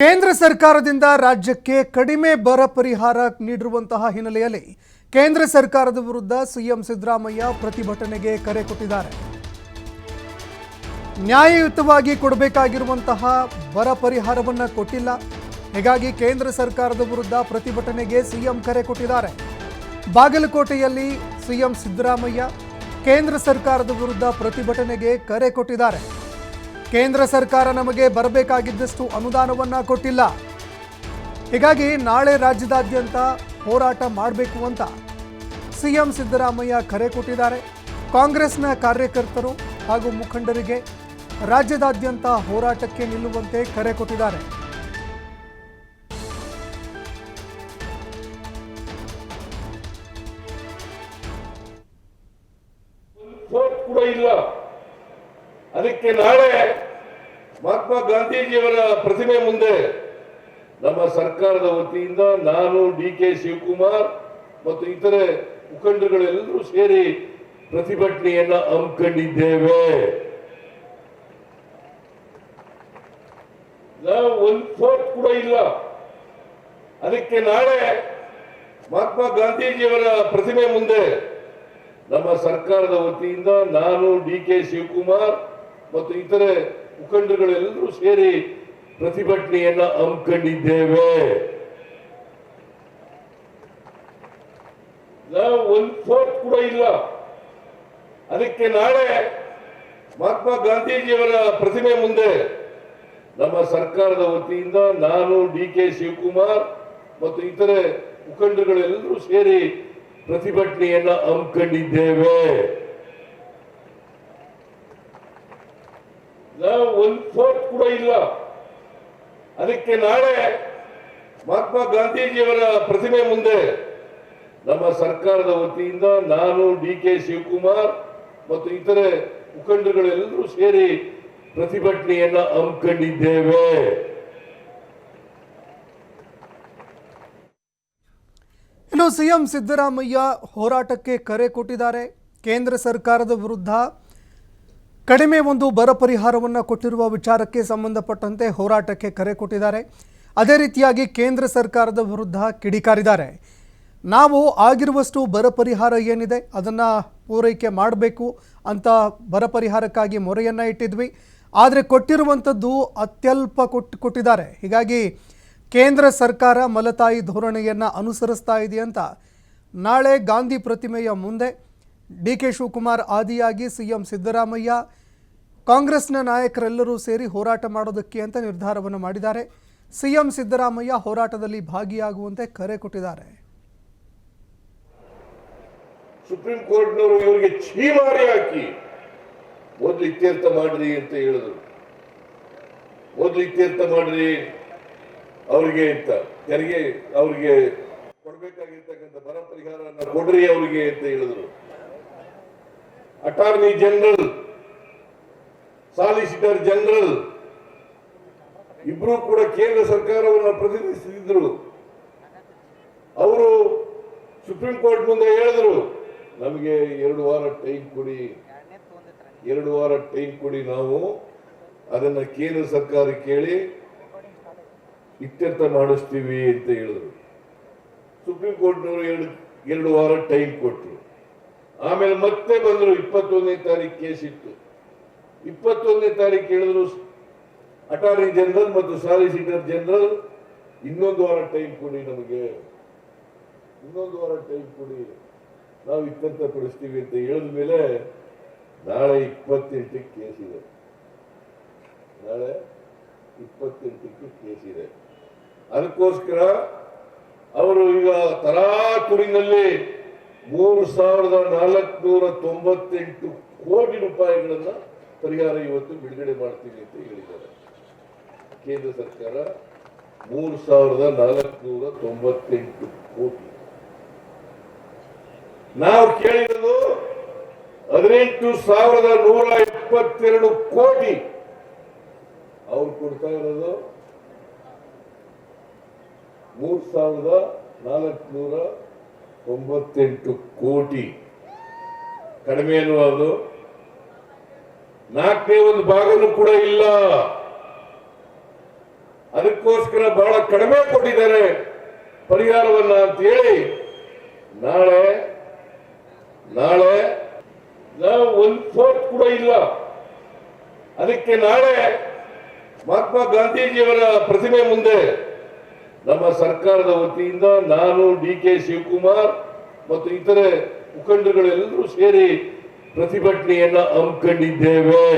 ಕೇಂದ್ರ ಸರ್ಕಾರದಿಂದ ರಾಜ್ಯಕ್ಕೆ ಕಡಿಮೆ ಬರ ಪರಿಹಾರ ನೀಡಿರುವಂತಹ ಹಿನ್ನೆಲೆಯಲ್ಲಿ ಕೇಂದ್ರ ಸರ್ಕಾರದ ವಿರುದ್ಧ ಸಿಎಂ ಸಿದ್ದರಾಮಯ್ಯ ಪ್ರತಿಭಟನೆಗೆ ಕರೆ ಕೊಟ್ಟಿದ್ದಾರೆ. ನ್ಯಾಯಯುತವಾಗಿ ಕೊಡಬೇಕಾಗಿರುವಂತಹ ಬರ ಪರಿಹಾರವನ್ನು ಕೊಟ್ಟಿಲ್ಲ. ಹೀಗಾಗಿ ಕೇಂದ್ರ ಸರ್ಕಾರದ ವಿರುದ್ಧ ಪ್ರತಿಭಟನೆಗೆ ಸಿಎಂ ಕರೆ ಕೊಟ್ಟಿದ್ದಾರೆ. ಬಾಗಲಕೋಟೆಯಲ್ಲಿ ಸಿಎಂ ಸಿದ್ದರಾಮಯ್ಯ ಕೇಂದ್ರ ಸರ್ಕಾರದ ವಿರುದ್ಧ ಪ್ರತಿಭಟನೆಗೆ ಕರೆ ಕೊಟ್ಟಿದ್ದಾರೆ. ಕೇಂದ್ರ ಸರ್ಕಾರ ನಮಗೆ ಬರಬೇಕಾಗಿದ್ದಷ್ಟು ಅನುದಾನವನ್ನು ಕೊಟ್ಟಿಲ್ಲ. ಹೀಗಾಗಿ ನಾಳೆ ರಾಜ್ಯದಾದ್ಯಂತ ಹೋರಾಟ ಮಾಡಬೇಕು ಅಂತ ಸಿಎಂ ಸಿದ್ದರಾಮಯ್ಯ ಕರೆ ಕೊಟ್ಟಿದ್ದಾರೆ. ಕಾಂಗ್ರೆಸ್ನ ಕಾರ್ಯಕರ್ತರು ಹಾಗೂ ಮುಖಂಡರಿಗೆ ರಾಜ್ಯದಾದ್ಯಂತ ಹೋರಾಟಕ್ಕೆ ನಿಲ್ಲುವಂತೆ ಕರೆ ಕೊಟ್ಟಿದ್ದಾರೆ. ಅದಕ್ಕೆ ನಾಳೆ ಮಹಾತ್ಮ ಗಾಂಧೀಜಿಯವರ ಪ್ರತಿಮೆ ಮುಂದೆ ನಮ್ಮ ಸರ್ಕಾರದ ವತಿಯಿಂದ ನಾನು ಡಿ.ಕೆ. ಶಿವಕುಮಾರ್ ಮತ್ತು ಇತರೆ ಮುಖಂಡಗಳೆಲ್ಲರೂ ಸೇರಿ ಪ್ರತಿಭಟನೆಯನ್ನ ಹಮ್ಮಿಕೊಂಡಿದ್ದೇವೆ. ನಾವು 1/4 ಕೂಡ ಇಲ್ಲ. ಅದಕ್ಕೆ ನಾಳೆ ಮಹಾತ್ಮ ಗಾಂಧೀಜಿಯವರ ಪ್ರತಿಮೆ ಮುಂದೆ ನಮ್ಮ ಸರ್ಕಾರದ ವತಿಯಿಂದ ನಾನು ಡಿ.ಕೆ. ಶಿವಕುಮಾರ್ ಮತ್ತು ಇತರೆ ಮುಖಂಡಗಳೆಲ್ಲರೂ ಸೇರಿ ಪ್ರತಿಭಟನೆಯನ್ನ ಹಮ್ಮಿಕೊಂಡಿದ್ದೇವೆ. ನಾವು 1/4 ಕೂಡ ಇಲ್ಲ. ಅದಕ್ಕೆ ನಾಳೆ ಮಹಾತ್ಮ ಗಾಂಧೀಜಿಯವರ ಪ್ರತಿಮೆ ಮುಂದೆ ನಮ್ಮ ಸರ್ಕಾರದ ವತಿಯಿಂದ ನಾನು ಡಿ.ಕೆ. ಶಿವಕುಮಾರ್ ಮತ್ತು ಇತರೆ ಮುಖಂಡಗಳೆಲ್ಲರೂ ಸೇರಿ ಪ್ರತಿಭಟನೆಯನ್ನ ಹಮ್ಮಿಕೊಂಡಿದ್ದೇವೆ. ನಾವು 1/4 ಕೂಡ ಇಲ್ಲ. ಅದಕ್ಕೆ ನಾಳೆ ಮಹಾತ್ಮ ಗಾಂಧೀಜಿಯವರ ಪ್ರತಿಮೆ ಮುಂದೆ ನಮ್ಮ ಸರ್ಕಾರದ ವತಿಯಿಂದ ನಾನು ಡಿ.ಕೆ. ಶಿವಕುಮಾರ್ ಮತ್ತು ಇತರೆ ಮುಖಂಡಗಳೆಲ್ಲರೂ ಸೇರಿ ಪ್ರತಿಭಟನೆಯನ್ನ ಹಮ್ಮಿಕೊಂಡಿದ್ದೇವೆ. ಇನ್ನು ಸಿಎಂ ಸಿದ್ದರಾಮಯ್ಯ ಹೋರಾಟಕ್ಕೆ ಕರೆ ಕೊಟ್ಟಿದ್ದಾರೆ. ಕೇಂದ್ರ ಸರ್ಕಾರದ ವಿರುದ್ಧ ಕಡಿಮೆ ಒಂದು ಬರ ಪರಿಹಾರವನ್ನು ಕೊಟ್ಟಿರುವ ವಿಚಾರಕ್ಕೆ ಸಂಬಂಧಪಟ್ಟಂತೆ ಹೋರಾಟಕ್ಕೆ ಕರೆ ಕೊಟ್ಟಿದ್ದಾರೆ. ಅದೇ ರೀತಿಯಾಗಿ ಕೇಂದ್ರ ಸರ್ಕಾರದ ವಿರುದ್ಧ ಕಿಡಿಕಾರಿದ್ದಾರೆ. ನಾವು ಆಗಿರುವಷ್ಟು ಬರ ಪರಿಹಾರ ಏನಿದೆ ಅದನ್ನು ಪೂರೈಕೆ ಮಾಡಬೇಕು ಅಂತ ಬರ ಪರಿಹಾರಕ್ಕಾಗಿ ಮೊರೆಯನ್ನು ಇಟ್ಟಿದ್ವಿ. ಆದರೆ ಕೊಟ್ಟಿರುವಂಥದ್ದು ಅತ್ಯಲ್ಪ ಕೊಟ್ಟಿದ್ದಾರೆ. ಹೀಗಾಗಿ ಕೇಂದ್ರ ಸರ್ಕಾರ ಮಲತಾಯಿ ಧೋರಣೆಯನ್ನು ಅನುಸರಿಸ್ತಾ ಇದೆ ಅಂತ ನಾಳೆ ಗಾಂಧಿ ಪ್ರತಿಮೆಯ ಮುಂದೆ ಡಿ.ಕೆ. ಶಿವಕುಮಾರ್ ಆದಿಯಾಗಿ ಸಿಎಂ ಸಿದ್ದರಾಮಯ್ಯ ಕಾಂಗ್ರೆಸ್ನ ನಾಯಕರೆಲ್ಲರೂ ಸೇರಿ ಹೋರಾಟ ಮಾಡೋದಕ್ಕೆ ಅಂತ ನಿರ್ಧಾರವನ್ನು ಮಾಡಿದ್ದಾರೆ. ಸಿಎಂ ಸಿದ್ದರಾಮಯ್ಯ ಹೋರಾಟದಲ್ಲಿ ಭಾಗಿಯಾಗುವಂತೆ ಕರೆ ಕೊಟ್ಟಿದ್ದಾರೆ. ಸುಪ್ರೀಂ ಕೋರ್ಟ್ನವರು ಇವರಿಗೆ ಛೀಮಾರಿ ಹಾಕಿ ಮೊದಲು ಇತ್ಯರ್ಥ ಮಾಡ್ರಿ ಅಂತ ಹೇಳಿದ್ರು. ಮೊದಲು ಇತ್ಯರ್ಥ ಮಾಡ್ರಿ ಅವರಿಗೆ ಅಂತ ಯಾರಿಗೆ ಅವ್ರಿಗೆ ಕೊಡ್ಬೇಕಾಗಿರ್ತಕ್ಕಂಥ ಬರ ಪರಿಹಾರ ಕೊಡ್ರಿ ಅವರಿಗೆ ಅಂತ ಹೇಳಿದ್ರು. ಅಟಾರ್ನಿ ಜನರಲ್, ಸಾಲಿಸಿಟರ್ ಜನರಲ್ ಇಬ್ರು ಕೂಡ ಕೇಂದ್ರ ಸರ್ಕಾರವನ್ನು ಪ್ರತಿನಿಧಿಸಿದ್ರು. ಅವರು ಸುಪ್ರೀಂ ಕೋರ್ಟ್ ಮುಂದೆ ಹೇಳಿದ್ರು, ನಮಗೆ 2 ವಾರ ಟೈಮ್ ಕೊಡಿ, 2 ವಾರ ಟೈಮ್ ಕೊಡಿ, ನಾವು ಅದನ್ನ ಕೇಂದ್ರ ಸರ್ಕಾರ ಕೇಳಿ ಇತ್ಯರ್ಥ ಮಾಡಿಸ್ತೀವಿ ಅಂತ ಹೇಳಿದ್ರು. ಸುಪ್ರೀಂ ಕೋರ್ಟ್ನವರು 2 ವಾರ ಟೈಮ್ ಕೊಟ್ಟರು. ಆಮೇಲೆ ಮತ್ತೆ ಬಂದರು. 21ನೇ ತಾರೀಕು ಕೇಸ್ ಇತ್ತು. 21ನೇ ತಾರೀಕು ಹೇಳಿದ್ರು ಅಟಾರ್ನಿ ಜನರಲ್ ಮತ್ತು ಸಾಲಿಸಿಟರ್ ಜನರಲ್, ಇನ್ನೊಂದು ವಾರ ಟೈಮ್ ಕೊಡಿ, ನಮಗೆ ಇನ್ನೊಂದು ವಾರ ಟೈಮ್ ಕೊಡಿ, ನಾವು ಇತ್ಯರ್ಥ ಪಡಿಸ್ತೀವಿ ಅಂತ ಹೇಳಿದ ಮೇಲೆ ನಾಳೆ 28ಕ್ಕೆ ಕೇಸ್ ಇದೆ. ನಾಳೆ 28ಕ್ಕೆ ಕೇಸ್ ಇದೆ. ಅದಕ್ಕೋಸ್ಕರ ಅವರು ಈಗ ತರಾತುರಿನಲ್ಲಿ 3,498 ಕೋಟಿ ರೂಪಾಯಿಗಳನ್ನ ಪರಿಹಾರ ಇವತ್ತು ಬಿಡುಗಡೆ ಮಾಡ್ತೀವಿ ಅಂತ ಹೇಳಿದ್ದಾರೆ. ಕೇಂದ್ರ ಸರ್ಕಾರ 3,498 ಕೋಟಿ. ನಾವು ಕೇಳಿರೋದು 18,172 ಕೋಟಿ. ಅವ್ರು ಕೊಡ್ತಾ ಇರೋದು 3,498 ಕೋಟಿ. ಕಡಿಮೆ ಅಲ್ವಾ ಅದು? 4ನೇ ಒಂದು ಭಾಗನೂ ಕೂಡ ಇಲ್ಲ. ಅದಕ್ಕೋಸ್ಕರ ಬಹಳ ಕಡಿಮೆ ಕೊಟ್ಟಿದ್ದಾರೆ ಪರಿಹಾರವನ್ನ ಅಂತ ಹೇಳಿ ನಾಳೆ ನಾವು 1/4 ಕೂಡ ಇಲ್ಲ. ಅದಕ್ಕೆ ನಾಳೆ ಮಹಾತ್ಮ ಗಾಂಧೀಜಿಯವರ ಪ್ರತಿಮೆ ಮುಂದೆ ನಮ್ಮ ಸರ್ಕಾರದ ವತಿಯಿಂದ ನಾನು DK ಶಿವಕುಮಾರ್ ಮತ್ತು ಇತರೆ ಮುಖಂಡಗಳೆಲ್ಲರೂ ಸೇರಿ ಪ್ರತಿಭಟನೆಯನ್ನ ಹಮ್ಮಿಕೊಂಡಿದ್ದೇವೆ.